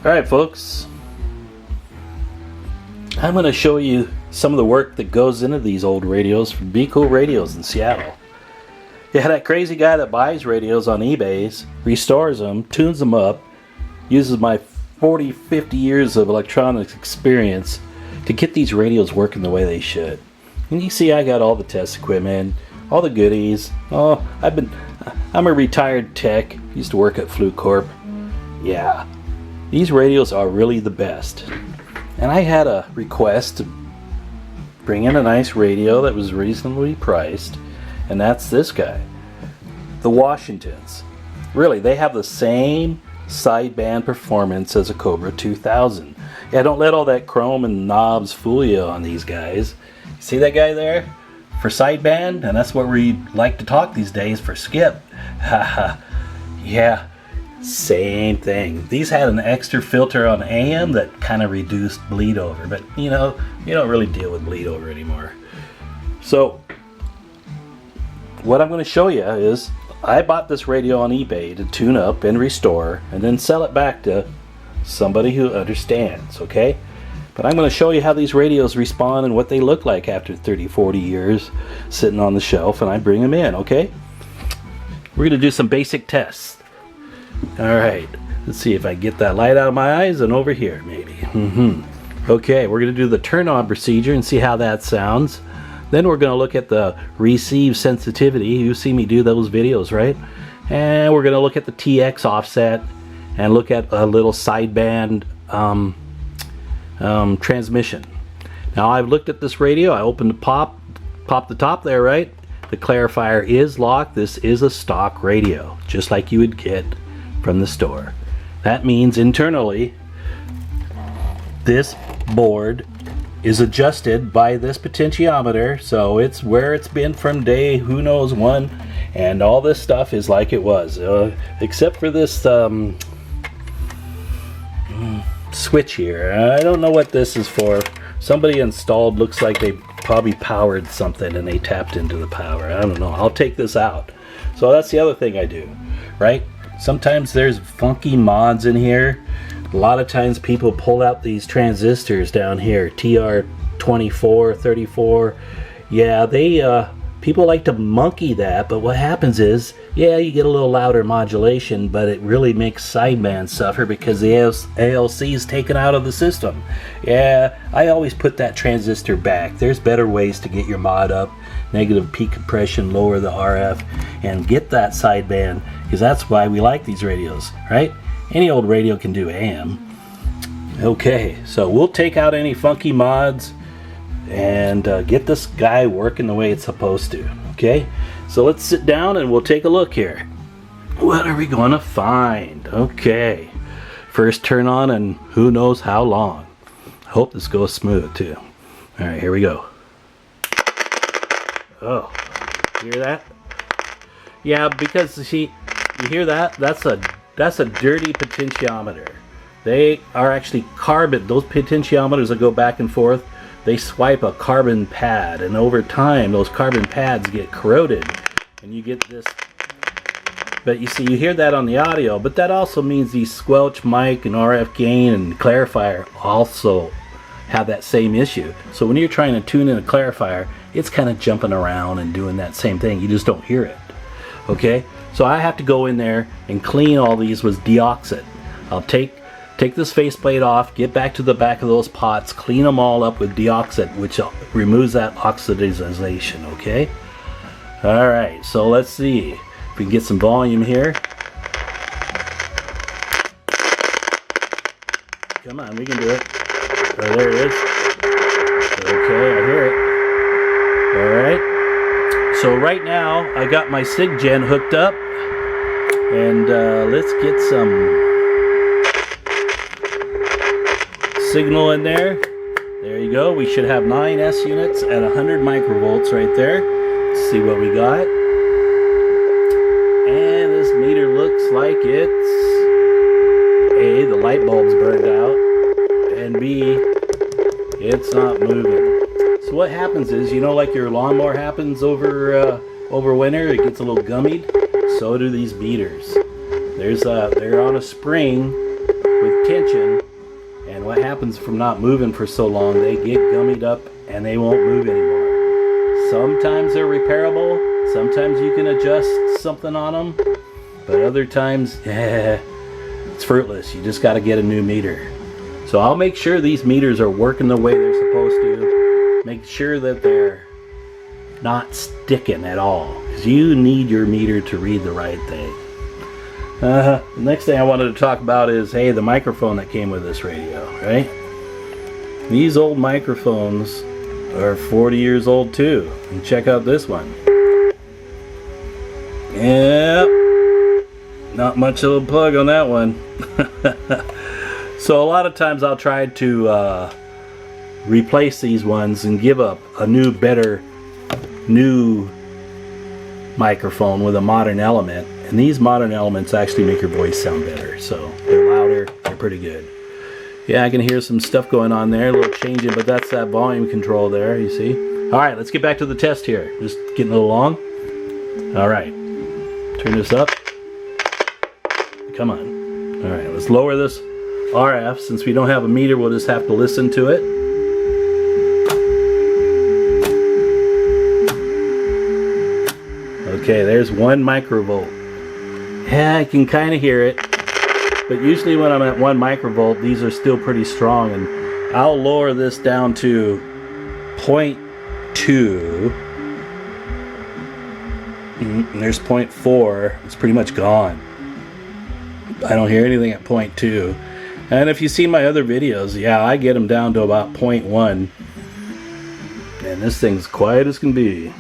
Alright folks, I'm going to show you some of the work that goes into these old radios from Be Cool Radios in Seattle. Yeah, that crazy guy that buys radios on eBay, restores them, tunes them up, uses my 40-50 years of electronics experience to get these radios working the way they should. And you see I got all the test equipment, all the goodies. Oh, I'm a retired tech, used to work at Freq Corp. Yeah. These radios are really the best. And I had a request to bring in a nice radio that was reasonably priced, and that's this guy. The Washingtons. Really, they have the same sideband performance as a Cobra 2000. Yeah, don't let all that chrome and knobs fool you on these guys. See that guy there? For sideband, and that's what we like to talk these days for skip. Haha. Yeah. Same thing. These had an extra filter on AM that kind of reduced bleed over, but you know, you don't really deal with bleed over anymore. So what I'm going to show you is I bought this radio on eBay to tune up and restore and then sell it back to somebody who understands, okay? But I'm going to show you how these radios respond and what they look like after 30-40 years sitting on the shelf, and I bring them in, okay? We're going to do some basic tests. Alright, let's see if I get that light out of my eyes and over here maybe. Okay, we're going to do the turn on procedure and see how that sounds. Then we're going to look at the receive sensitivity. You see me do those videos, right? And we're going to look at the TX offset and look at a little sideband transmission. Now I've looked at this radio. I opened the pop the top there, right? The clarifier is locked. This is a stock radio, just like you would get from the store. That means internally this board is adjusted by this potentiometer, so it's where it's been from day who knows one, and all this stuff is like it was, except for this switch here. I don't know what this is for. Somebody installed, looks like they probably powered something and they tapped into the power. I don't know. I'll take this out. So that's the other thing I do, right? Sometimes there's funky mods in here. A lot of times people pull out these transistors down here, TR24, 34. Yeah, people like to monkey that, but what happens is, yeah, you get a little louder modulation, but it really makes sideband suffer because the ALC is taken out of the system. Yeah, I always put that transistor back. There's better ways to get your mod up, negative peak compression, lower the RF, and get that sideband, because that's why we like these radios, right? Any old radio can do AM. Okay, so we'll take out any funky mods and get this guy working the way it's supposed to. Okay, so let's sit down and we'll take a look here. What are we going to find? Okay, first turn on and who knows how long. I hope this goes smooth too. All right, here we go. Oh, hear that? Yeah, because see, you hear that? That's a dirty potentiometer. They are actually carbon. Those potentiometers that go back and forth, they swipe a carbon pad, and over time those carbon pads get corroded and you get this. But you see, you hear that on the audio, but that also means these squelch mic and RF gain and clarifier also have that same issue. So when you're trying to tune in a clarifier, it's kind of jumping around and doing that same thing. You just don't hear it. Okay, so I have to go in there and clean all these with deoxit. I'll take this faceplate off, get back to the back of those pots, clean them all up with deoxit, which removes that oxidization, okay? Alright, so let's see if we can get some volume here. Come on, we can do it. Oh, there it is. Okay, I hear it. Alright, so right now I got my SIG-Gen hooked up, and let's get some signal in there. There you go. We should have 9 S units at 100 microvolts right there. Let's see what we got. And this meter looks like it's A, the light bulb's burned out, and B, it's not moving. So what happens is, you know, like your lawnmower happens over winter, it gets a little gummied. So do these meters. They're on a spring, with tension, and what happens from not moving for so long, they get gummied up and they won't move anymore. Sometimes they're repairable, sometimes you can adjust something on them, but other times, it's fruitless. You just got to get a new meter. So I'll make sure these meters are working the way they're supposed to. Make sure that they're not sticking at all, because you need your meter to read the right thing. The next thing I wanted to talk about is, hey, the microphone that came with this radio, right? These old microphones are 40 years old too. And check out this one. Yep. Not much of a plug on that one. So a lot of times I'll try to replace these ones and give up a new, better, new microphone with a modern element. And these modern elements actually make your voice sound better. So they're louder, they're pretty good. Yeah, I can hear some stuff going on there, a little changing, but that's that volume control there, you see. All right, let's get back to the test here. Just getting a little long. All right, turn this up. Come on. All right, let's lower this RF. Since we don't have a meter, we'll just have to listen to it. Okay, there's 1 microvolt. Yeah, I can kind of hear it. But usually when I'm at 1 microvolt, these are still pretty strong. And I'll lower this down to 0.2. And there's 0.4. It's pretty much gone. I don't hear anything at 0.2. And if you see my other videos, yeah, I get them down to about 0.1. And this thing's quiet as can be.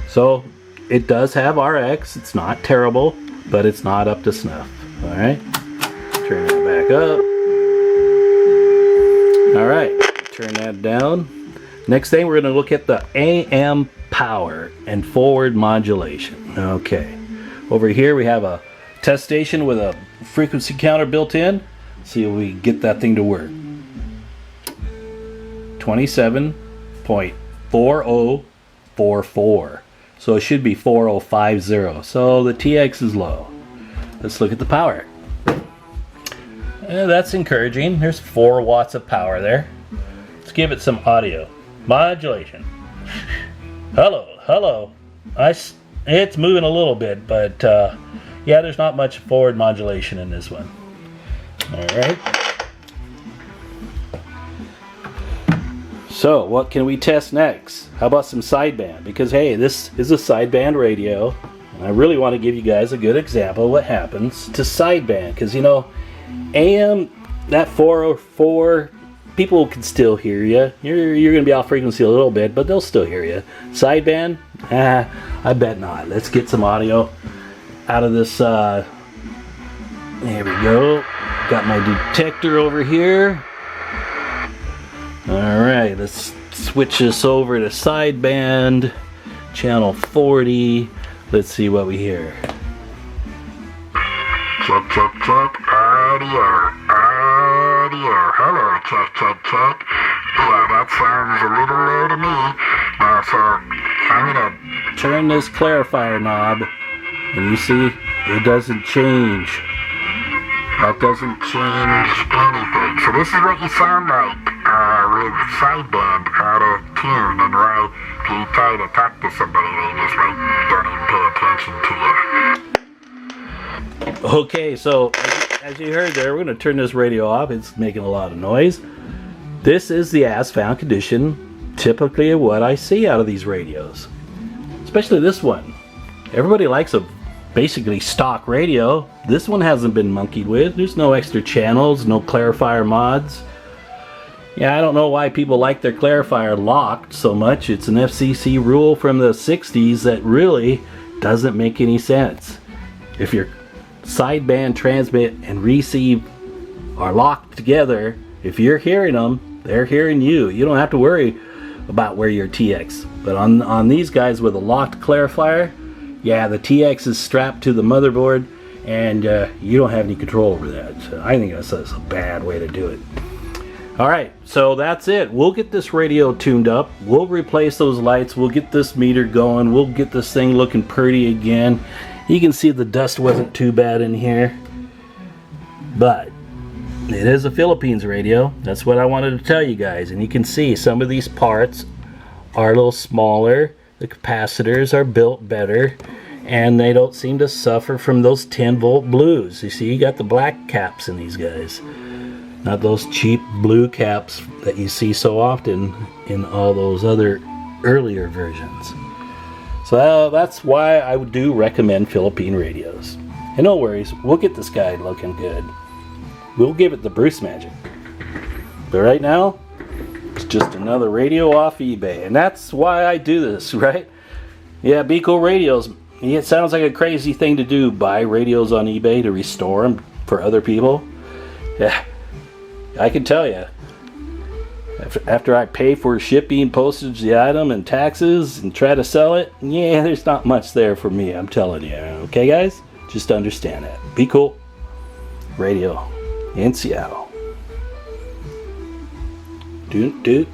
So it does have RX. It's not terrible, but it's not up to snuff. All right, turn that back up. All right, turn that down. Next thing, we're going to look at the AM power and forward modulation. Okay, over here we have a test station with a frequency counter built in. See if we get that thing to work. 27.4044. So it should be 4050. So the TX is low. Let's look at the power. That's encouraging. There's 4 watts of power there. Let's give it some audio. Modulation. Hello. It's moving a little bit, but yeah, there's not much forward modulation in this one. Alright. So, what can we test next? How about some sideband? Because, hey, this is a sideband radio. And I really want to give you guys a good example of what happens to sideband. Because, you know, AM, that 404, people can still hear you. You're going to be off frequency a little bit, but they'll still hear you. Sideband? I bet not. Let's get some audio out of this. There we go. Got my detector over here. Alright, let's switch this over to sideband, channel 40. Let's see what we hear. Check, audio. Hello, check. Yeah, that sounds a little low to me. So, I'm gonna turn this clarifier knob, and you see, it doesn't change. That doesn't change anything. So this is what you sound like with sideband out of tune, and right, if you try to talk to somebody, they just like don't even pay attention to you. Okay, so as you heard there, we're going to turn this radio off. It's making a lot of noise. This is the as found condition, typically what I see out of these radios, especially this one. Everybody likes a basically stock radio. This one hasn't been monkeyed with. There's no extra channels, no clarifier mods. Yeah, I don't know why people like their clarifier locked so much. It's an FCC rule from the 60s that really doesn't make any sense. If your sideband transmit and receive are locked together, if you're hearing them, they're hearing you. You don't have to worry about where your TX. But on these guys with a locked clarifier, yeah, the TX is strapped to the motherboard, and you don't have any control over that. So I think that's a bad way to do it. Alright, so that's it. We'll get this radio tuned up. We'll replace those lights. We'll get this meter going. We'll get this thing looking pretty again. You can see the dust wasn't too bad in here. But it is a Philippines radio. That's what I wanted to tell you guys. And you can see some of these parts are a little smaller. The capacitors are built better, and they don't seem to suffer from those 10-volt blues. You see, you got the black caps in these guys, not those cheap blue caps that you see so often in all those other earlier versions. So that's why I do recommend Philippine radios. And no worries, we'll get this guy looking good. We'll give it the Bruce magic. But right now, it's just another radio off eBay. And that's why I do this, right? Yeah, Be Cool Radios. It sounds like a crazy thing to do, buy radios on eBay to restore them for other people. Yeah, I can tell you. After I pay for shipping, postage, the item, and taxes, and try to sell it, yeah, there's not much there for me, I'm telling you. Okay, guys? Just understand that. Be Cool Radio in Seattle. Do.